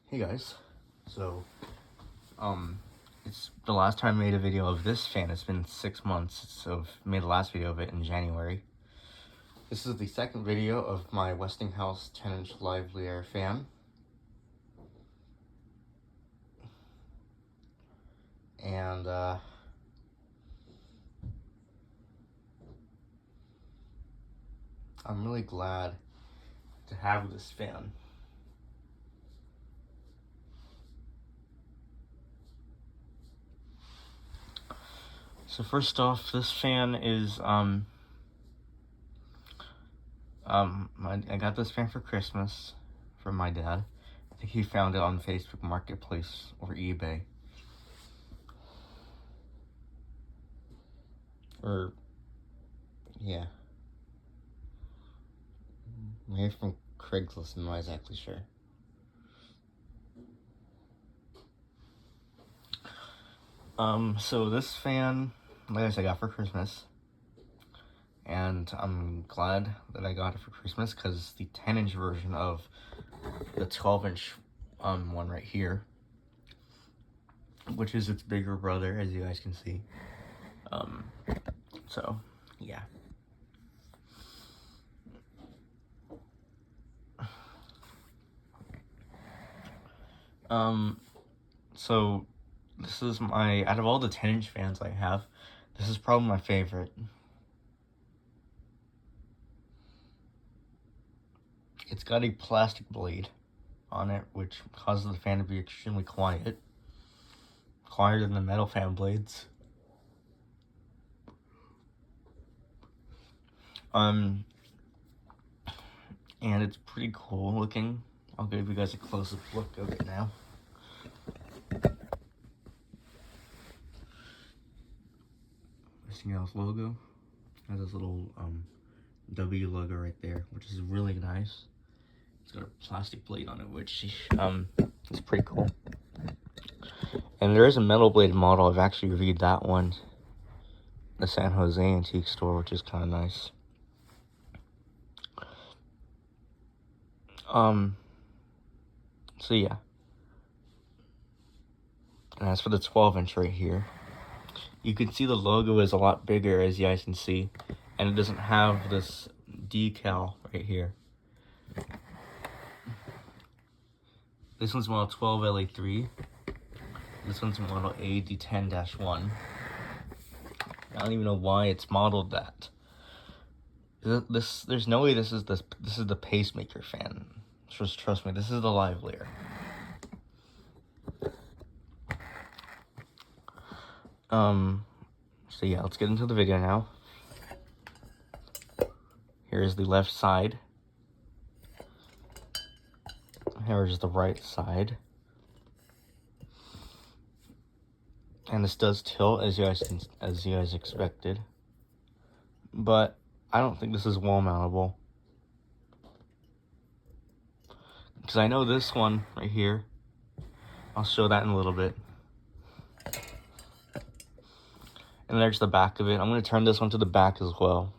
Hey guys, so, it's the last time I made a video of this fan. It's been 6 months, so I made the last video of it in January. This is the second video of my Westinghouse 10-inch LivelyAire fan. And, I'm really glad to have this fan. So first off, this fan is, I got this fan for Christmas from my dad. I think he found it on Facebook Marketplace or eBay. Yeah. Maybe from Craigslist, I'm not exactly sure. So this fan, like I said, I got for Christmas. And I'm glad that I got it for Christmas because it's the 10-inch version of the 12-inch one right here, which is its bigger brother, as you guys can see. So, yeah. So this is out of all the 10-inch fans I have, this is probably my favorite. It's got a plastic blade on it, which causes the fan to be extremely quiet. Quieter than the metal fan blades. And it's pretty cool looking. I'll give you guys a close-up look of it now. Westinghouse logo. Has this little W logo right there, which is really nice. It's got a plastic blade on it, which is pretty cool. And there is a metal blade model. I've actually reviewed that one, the San Jose antique store, which is kind of nice. So yeah. And as for the 12-inch right here, you can see the logo is a lot bigger, as you guys can see, and it doesn't have this decal right here. This one's model 12LA3. This one's model AD10-1. I don't even know why it's modeled that. There's no way this is the pacemaker fan. Just trust me, this is the LivelyAire. So yeah, let's get into the video now. Here's the left side. Here's the right side. And this does tilt, as you guys expected. But I don't think this is wall mountable. Because I know this one right here, I'll show that in a little bit. And there's the back of it. I'm going to turn this one to the back as well.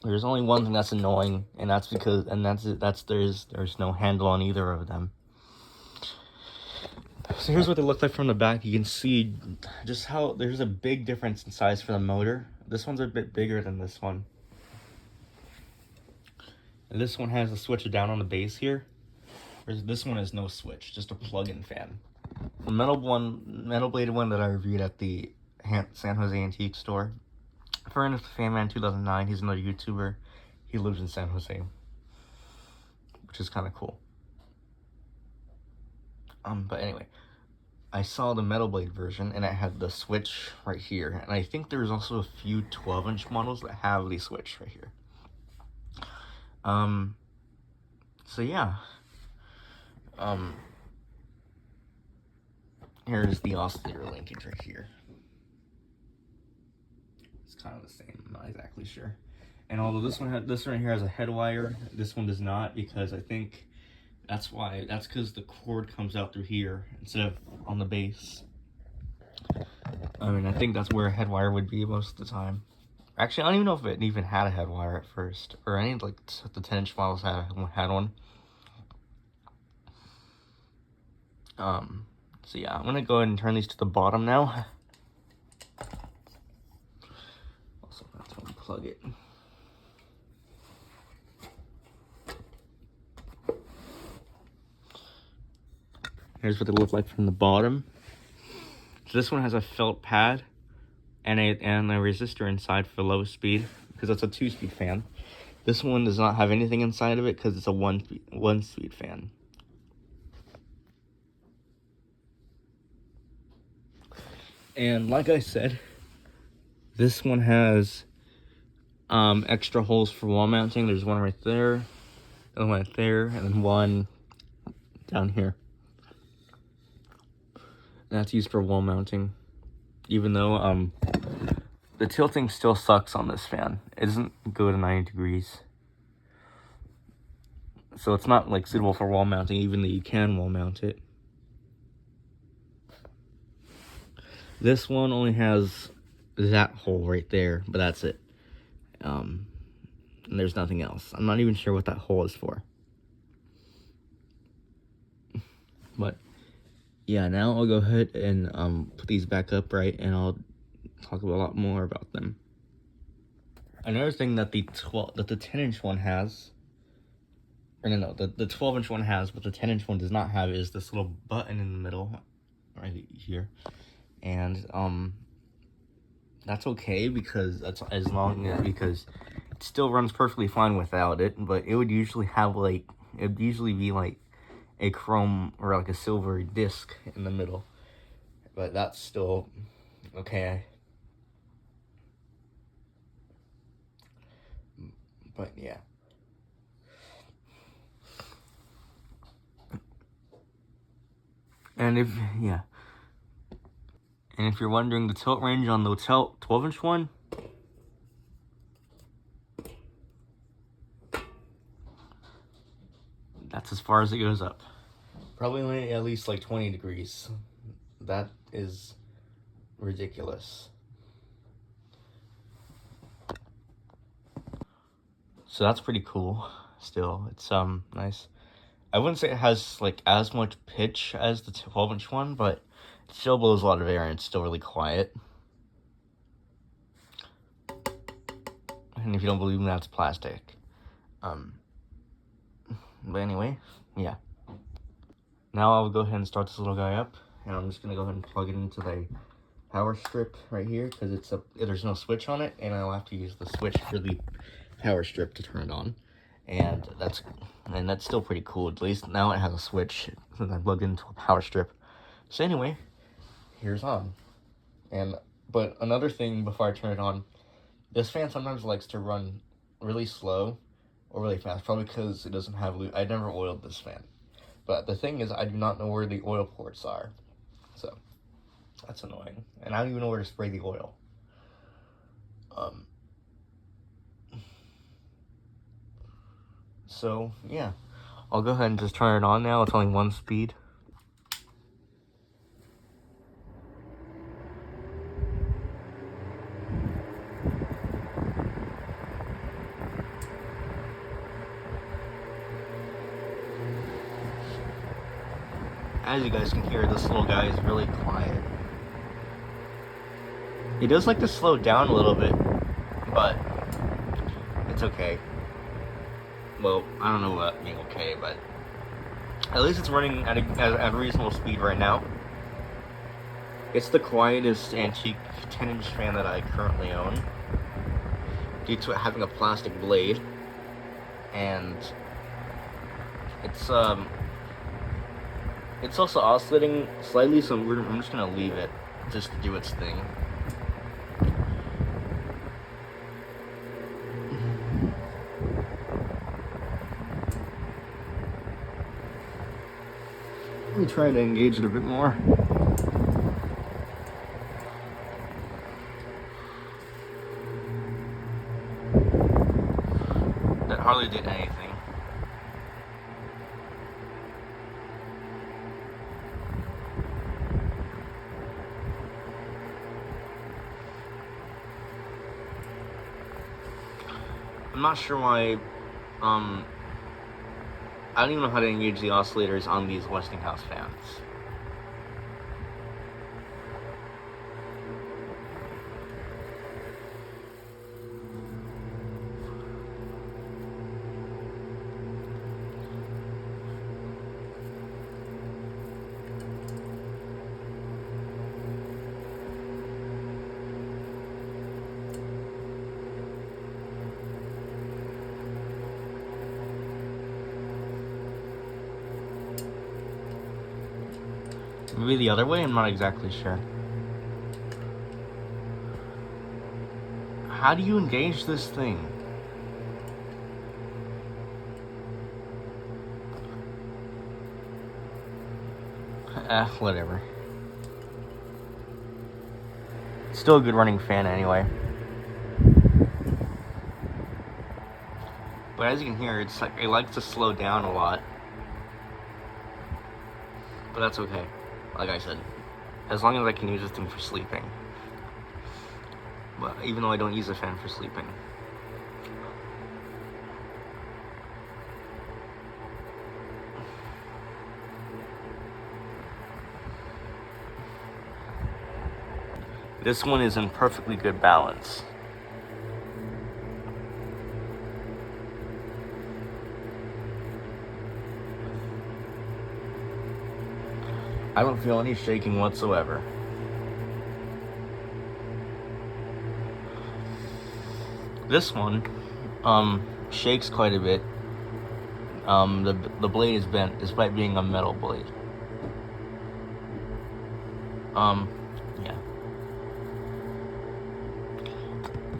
There's only one thing that's annoying, and that's because there's no handle on either of them. So here's what they look like from the back. You can see just how there's a big difference in size for the motor. This one's a bit bigger than this one. And this one has a switch down on the base here, whereas this one has no switch, just a plug-in fan. The metal bladed one that I reviewed at the San Jose antique store. Furnished Fanman 2009. He's another YouTuber. He lives in San Jose, which is kind of cool. But anyway, I saw the metal blade version, and it had the switch right here. And I think there's also a few 12-inch models that have the switch right here. So yeah. Here's the oscillator linkage right here. It's kind of the same, I'm not exactly sure. And although this one right here has a head wire, this one does not, because I think that's because the cord comes out through here instead of on the base. I mean, I think that's where a head wire would be most of the time. Actually, I don't even know if it even had a head wire at first, or any like the 10-inch models had one. So yeah, I'm gonna go ahead and turn these to the bottom now. Also have to unplug it. Here's what they look like from the bottom. So this one has a felt pad and a resistor inside for low speed, because it's a 2-speed fan. This one does not have anything inside of it because it's a one speed fan. And like I said, this one has extra holes for wall mounting. There's one right there, and one right there, and then one down here. And that's used for wall mounting. Even though the tilting still sucks on this fan. It doesn't go to 90 degrees. So it's not like suitable for wall mounting, even though you can wall mount it. This one only has that hole right there, but that's it. And there's nothing else. I'm not even sure what that hole is for. But yeah, now I'll go ahead and put these back up, right, and I'll talk a lot more about them. Another thing that the 10-inch one has, or no, the 12-inch one has, but the 10-inch one does not have, is this little button in the middle, right here. And that's okay, because because it still runs perfectly fine without it. But it would usually have it'd usually be like a chrome or like a silver disc in the middle. But that's still okay. But yeah. And if you're wondering the tilt range on the 12-inch one, that's as far as it goes up. Probably only at least like 20 degrees. That is ridiculous. So that's pretty cool. Still, it's nice. I wouldn't say it has like as much pitch as the 12-inch one, but it still blows a lot of air and it's still really quiet. And if you don't believe me, that's plastic. But anyway, yeah. Now I'll go ahead and start this little guy up, and I'm just gonna go ahead and plug it into the power strip right here, because there's no switch on it, and I'll have to use the switch for the power strip to turn it on. And that's still pretty cool. At least now it has a switch since I plugged into a power strip. So anyway, here's on. But another thing before I turn it on, this fan sometimes likes to run really slow or really fast, probably because it doesn't have I never oiled this fan. But the thing is, I do not know where the oil ports are. So that's annoying. And I don't even know where to spray the oil. So yeah, I'll go ahead and just turn it on now. It's only one speed. As you guys can hear, this little guy is really quiet. He does like to slow down a little bit, but it's okay. Well, I don't know about being okay, but at least it's running at a reasonable speed right now. It's the quietest antique 10-inch fan that I currently own, due to it having a plastic blade, and it's also oscillating slightly, so I'm just gonna leave it just to do its thing. Let me try to engage it a bit more. That hardly did anything. I'm not sure why, I don't even know how to engage the oscillators on these Westinghouse fans. Maybe the other way? I'm not exactly sure. How do you engage this thing? Whatever. Still a good running fan anyway. But as you can hear, it's like it likes to slow down a lot. But that's okay. Like I said, as long as I can use this thing for sleeping. But even though I don't use a fan for sleeping. This one is in perfectly good balance. I don't feel any shaking whatsoever. This one, shakes quite a bit. The blade is bent despite being a metal blade. Yeah.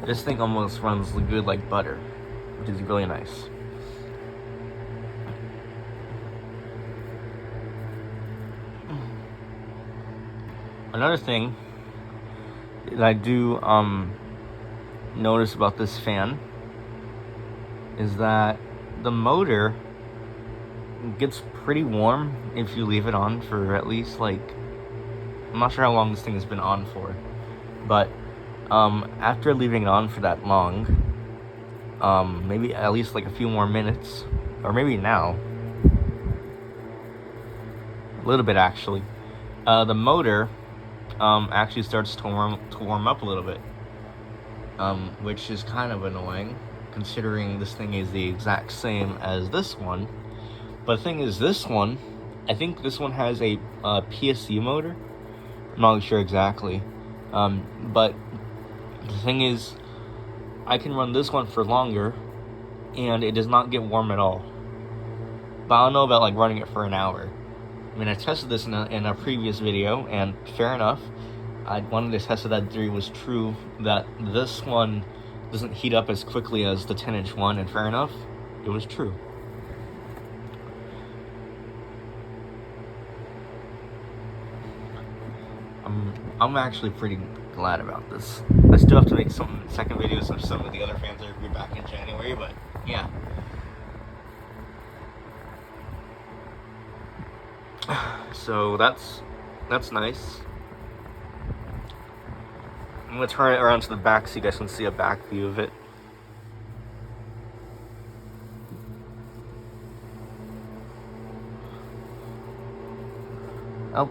This thing almost runs good like butter, which is really nice. Another thing that I do notice about this fan is that the motor gets pretty warm if you leave it on for at least like, I'm not sure how long this thing has been on for, but after leaving it on for that long, maybe at least like a few more minutes, or maybe now, a little bit actually, the motor actually starts to warm up a little bit, which is kind of annoying considering this thing is the exact same as this one. But the thing is, this one, I think this one has a PSC motor. I'm not really sure exactly, but the thing is, I can run this one for longer and it does not get warm at all. But I don't know about like running it for an hour. I mean, I tested this in a previous video, and fair enough, I wanted to test if that theory was true, that this one doesn't heat up as quickly as the 10-inch one, and fair enough, it was true. I'm actually pretty glad about this. I still have to make some second videos of some of the other fans that are back in January, but yeah. So that's nice. I'm gonna turn it around to the back so you guys can see a back view of it. Oh,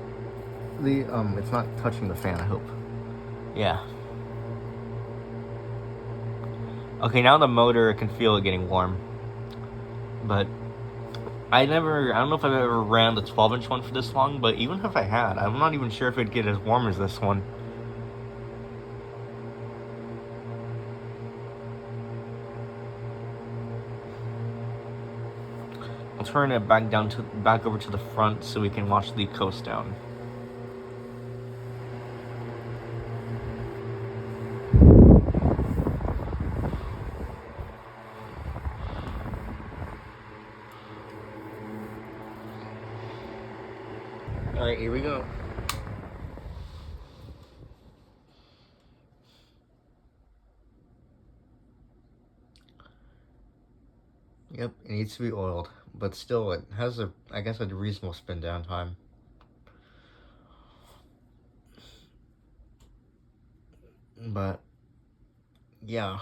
it's not touching the fan, I hope. Yeah. Okay, now the motor, I can feel it getting warm. But I don't know if I've ever ran the 12-inch one for this long, but even if I had, I'm not even sure if it'd get as warm as this one. I'll turn it back over to the front so we can watch the coast down. Alright, here we go. Yep, it needs to be oiled, but still it has I guess a reasonable spin down time. But yeah,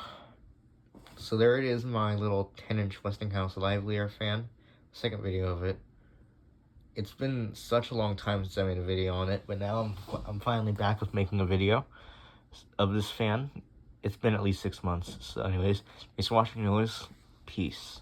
so there it is, my little 10-inch Westinghouse LivelyAire fan. Second video of it. It's been such a long time since I made a video on it, but now I'm finally back with making a video of this fan. It's been at least 6 months. So anyways, thanks for watching, guys. Peace.